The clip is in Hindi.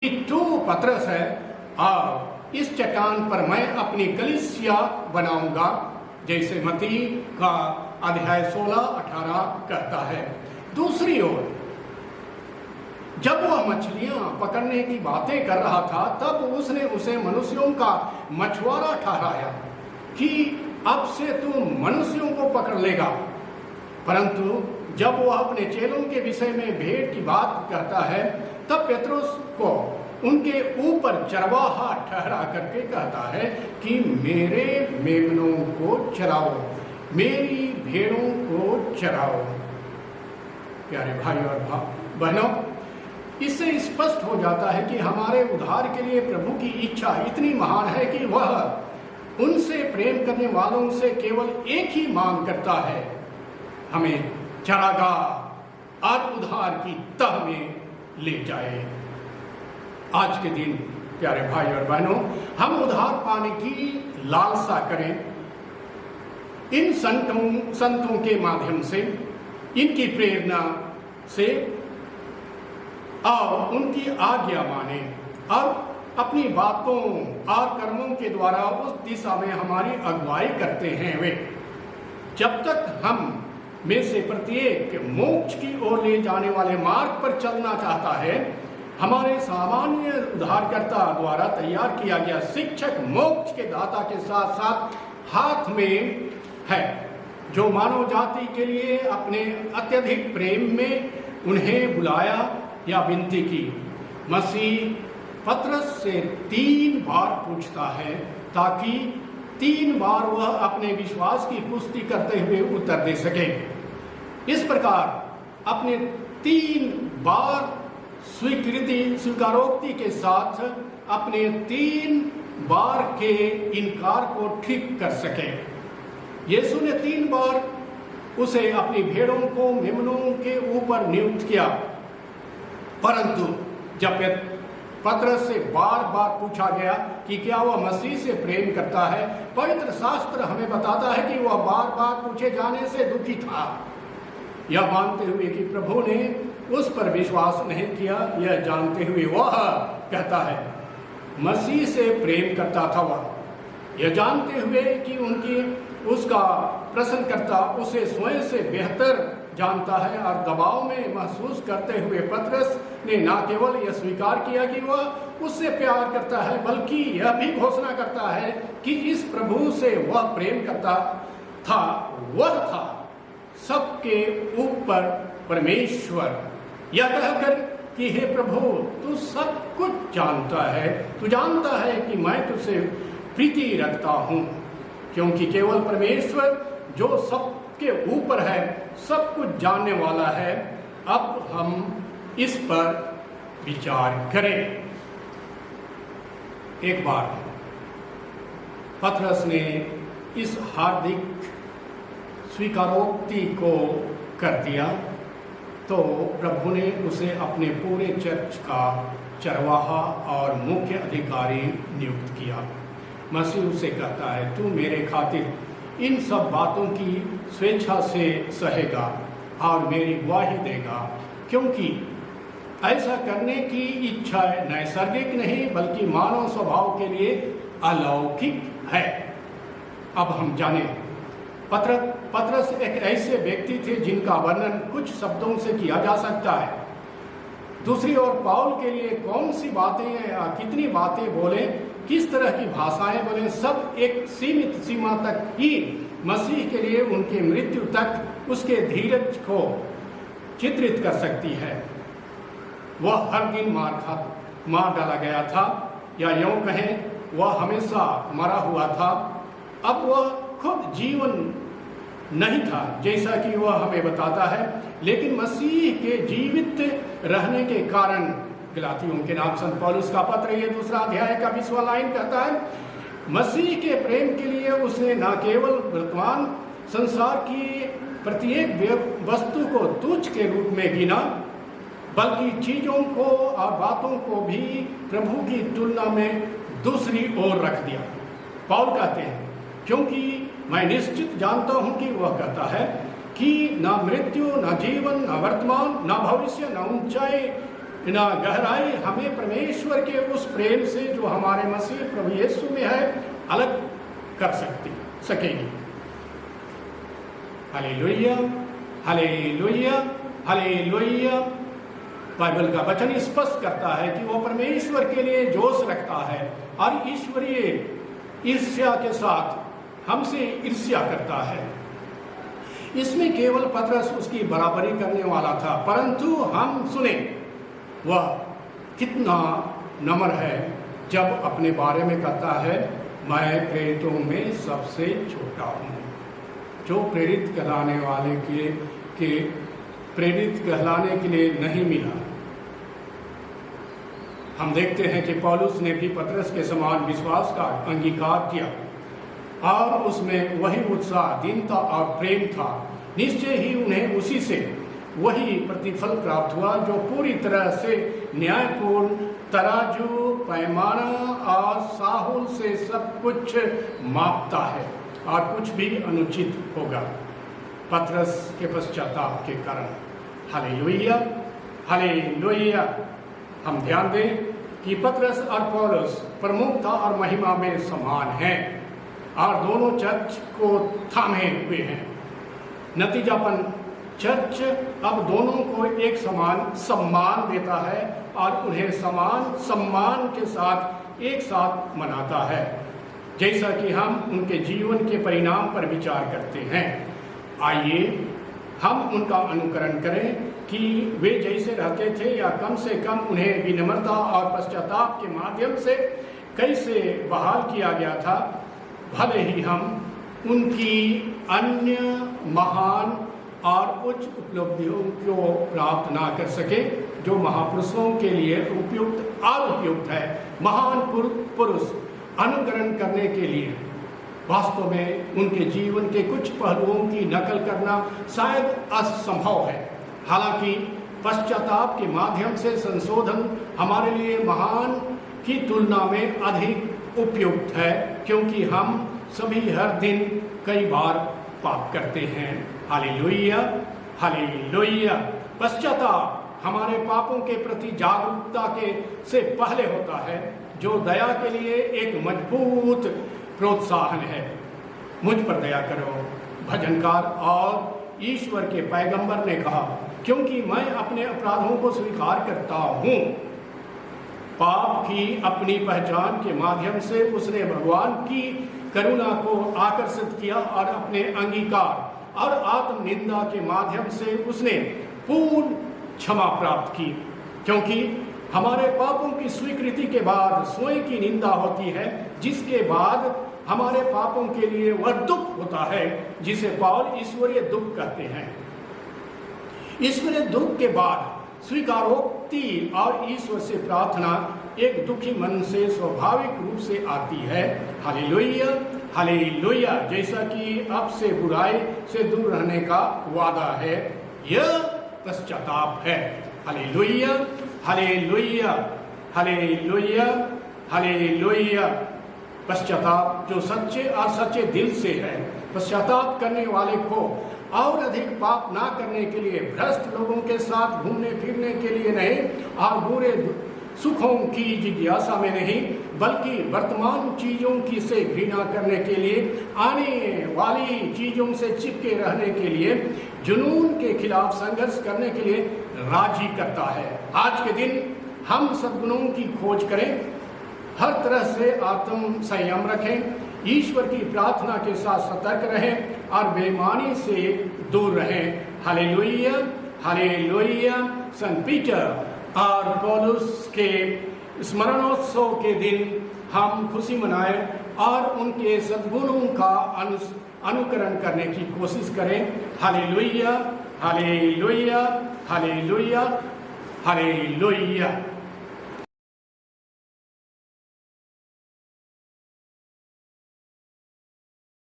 टू पतरस है और इस चट्टान पर मैं अपनी कलीसिया बनाऊंगा, जैसे मत्ती का अध्याय 16-18 कहता है। दूसरी ओर जब वह मछलियां पकड़ने की बातें कर रहा था तब उसने उसे मनुष्यों का मछुआरा ठहराया कि अब से तू मनुष्यों को पकड़ लेगा। परंतु जब वह अपने चेलों के विषय में भेंट की बात कहता है तब पेत्रुस को उनके ऊपर चरवाहा ठहरा करके कहता है कि मेरे मेमनों को चराओ, मेरी भेड़ों को चराओ। प्यारे भाई और बहनों, इससे स्पष्ट हो जाता है कि हमारे उद्धार के लिए प्रभु की इच्छा इतनी महान है कि वह उनसे प्रेम करने वालों से केवल एक ही मांग करता है, हमें चरागाह और उद्धार की तह में ले जाए। आज के दिन प्यारे भाई और बहनों, हम उद्धार पाने की लालसा करें। इन संतों के माध्यम से, इनकी प्रेरणा से और उनकी आज्ञा माने और अपनी बातों और कर्मों के द्वारा उस दिशा में हमारी अगुवाई करते हैं। वे जब तक हम में से प्रत्येक मोक्ष की ओर ले जाने वाले मार्ग पर चलना चाहता है, हमारे सामान्य उद्धारकर्ता द्वारा तैयार किया गया शिक्षक मोक्ष के दाता के साथ साथ हाथ में है, जो मानव जाति के लिए अपने अत्यधिक प्रेम में उन्हें बुलाया या विनती की। मसीह पतरस से 3 बार पूछता है ताकि 3 बार वह अपने विश्वास की पुष्टि करते हुए उत्तर दे सके। इस प्रकार अपने 3 बार स्वीकारोक्ति के साथ अपने 3 बार के इनकार को ठीक कर सके। यीशु ने 3 बार उसे अपनी भेड़ों को मेमनों के ऊपर नियुक्त किया, परंतु जब पतरस से बार बार पूछा गया कि क्या वह मसीह से प्रेम करता है, पवित्र शास्त्र हमें बताता है कि वह बार बार पूछे जाने से दुखी था, यह मानते हुए कि प्रभु ने उस पर विश्वास नहीं किया। यह जानते हुए वह कहता है मसीह से प्रेम करता था। वह यह जानते हुए कि उसका प्रश्नकर्ता उसे स्वयं से बेहतर जानता है और दबाव में महसूस करते हुए पतरस ने न केवल यह स्वीकार किया कि वह उससे प्यार करता है, बल्कि यह भी घोषणा करता है कि इस प्रभु से वह प्रेम करता था। वह था सबके ऊपर परमेश्वर, यह कहकर कि हे प्रभु, तू सब कुछ जानता है, तू जानता है कि मैं तुझसे प्रीति रखता हूँ, क्योंकि केवल परमेश्वर जो सबके ऊपर है, सब कुछ जानने वाला है। अब हम इस पर विचार करें। एक बार पतरस ने इस हार्दिक स्वीकारोक्ति को कर दिया तो प्रभु ने उसे अपने पूरे चर्च का चरवाहा और मुख्य अधिकारी नियुक्त किया। मसीह उसे कहता है, तू मेरे खातिर इन सब बातों की स्वेच्छा से सहेगा और मेरी गवाही देगा, क्योंकि ऐसा करने की इच्छा नैसर्गिक नहीं बल्कि मानव स्वभाव के लिए अलौकिक है। अब हम जाने, पतरस एक ऐसे व्यक्ति थे जिनका वर्णन कुछ शब्दों से किया जा सकता है। दूसरी ओर पौल के लिए कौन सी बातें या कितनी बातें बोले, किस तरह की भाषाएं बोले, सब एक सीमित सीमा तक ही मसीह के लिए उनके मृत्यु तक उसके धीरज को चित्रित कर सकती है। वह हर दिन मार डाला गया था, या यूं कहें वह हमेशा मरा हुआ था। अब वह खुद जीवन नहीं था जैसा कि वह हमें बताता है, लेकिन मसीह के जीवित रहने के कारण, गलातियों के नाम संत पौलुस का पत्र ये 2 अध्याय का 20वां लाइन कहता है, मसीह के प्रेम के लिए उसने न केवल वर्तमान संसार की प्रत्येक वस्तु को तुच्छ के रूप में गिना, बल्कि चीजों को और बातों को भी प्रभु की तुलना में दूसरी ओर रख दिया। पौल कहते हैं, क्योंकि मैं निश्चित जानता हूं कि वह कहता है कि न मृत्यु, न जीवन, न वर्तमान, न भविष्य, न ऊंचाई, ना गहराई हमें परमेश्वर के उस प्रेम से जो हमारे मसीह प्रभु यीशु में है अलग कर सकेगी। Hallelujah, hallelujah, hallelujah. बाइबल का वचन स्पष्ट करता है कि वो परमेश्वर के लिए जोश रखता है और ईश्वरीय ईर्ष्या के साथ हमसे ईर्ष्या करता है। इसमें केवल पतरस उसकी बराबरी करने वाला था, परंतु हम सुने वह कितना नम्र है जब अपने बारे में कहता है मैं प्रेरितों में सबसे छोटा हूँ। जो प्रेरित कहलाने वाले के प्रेरित कहलाने के लिए नहीं मिला। हम देखते हैं कि पौलुस ने भी पतरस के समान विश्वास का अंगीकार किया और उसमें वही उत्साह, दीनता और प्रेम था। निश्चय ही उन्हें उसी से वही प्रतिफल प्राप्त हुआ जो पूरी तरह से न्यायपूर्ण तराजू, पैमाना और साहुल से सब कुछ मापता है और कुछ भी अनुचित होगा पतरस के पश्चाताप के कारण। Hallelujah, hallelujah. हम ध्यान दें कि पतरस और पौलुस प्रमुखता और महिमा में समान हैं और दोनों चर्च को थामे हुए हैं। नतीजापन चर्च अब दोनों को एक समान सम्मान देता है और उन्हें समान सम्मान के साथ एक साथ मनाता है, जैसा कि हम उनके जीवन के परिणाम पर विचार करते हैं। आइए हम उनका अनुकरण करें कि वे जैसे रहते थे या कम से कम उन्हें विनम्रता और पश्चाताप के माध्यम से कैसे बहाल किया गया था। भले ही हम उनकी अन्य महान और उच्च उपलब्धियों को प्राप्त ना कर सके जो महापुरुषों के लिए उपयुक्त और उपयुक्त है। महान पुरुष अनुकरण करने के लिए वास्तव में उनके जीवन के कुछ पहलुओं की नकल करना शायद असंभव है। हालांकि पश्चाताप के माध्यम से संशोधन हमारे लिए महान की तुलना में अधिक उपयुक्त है, क्योंकि हम सभी हर दिन कई बार पाप करते हैं। Hallelujah, hallelujah. पश्चाताप हमारे पापों के प्रति जागरूकता के से पहले होता है, जो दया के लिए एक मजबूत प्रोत्साहन है। मुझ पर दया करो, भजनकार और ईश्वर के पैगंबर ने कहा, क्योंकि मैं अपने अपराधों को स्वीकार करता हूँ। पाप की अपनी पहचान के माध्यम से उसने भगवान की करुणा को आकर्षित किया और अपने अंगीकार और आत्मनिंदा के माध्यम से उसने पूर्ण क्षमा प्राप्त की। क्योंकि हमारे पापों की स्वीकृति के बाद स्वयं की निंदा होती है, जिसके बाद हमारे पापों के लिए वह दुख होता है जिसे पौल ईश्वरीय दुख कहते हैं। ईश्वरीय दुख के बाद स्वीकारोक्ति और ईश्वर से प्रार्थना एक दुखी मन से स्वाभाविक रूप से आती है। Hallelujah, hallelujah. जैसा कि अब से बुराई से दूर रहने का वादा है, यह पश्चाताप है। Hallelujah, hallelujah, hallelujah, hallelujah. पश्चाताप जो सच्चे और सच्चे दिल से है, पश्चाताप करने वाले को और अधिक पाप ना करने के लिए, भ्रष्ट लोगों के साथ घूमने फिरने के लिए नहीं और बुरे सुखों की जिज्ञासा में नहीं, बल्कि वर्तमान चीजों की से घृणा करने के लिए, आने वाली चीजों से चिपके रहने के लिए, जुनून के खिलाफ संघर्ष करने के लिए राजी करता है। आज के दिन हम सद्गुणों की खोज करें, हर तरह से आत्म संयम रखें, ईश्वर की प्रार्थना के साथ सतर्क रहें और बेईमानी से दूर रहें। Hallelujah, hallelujah. संत पीटर और पौलुस के स्मरणोत्सव के दिन हम खुशी मनाएं और उनके सद्गुणों का अनुकरण करने की कोशिश करें। Hallelujah, hallelujah, hallelujah, hallelujah.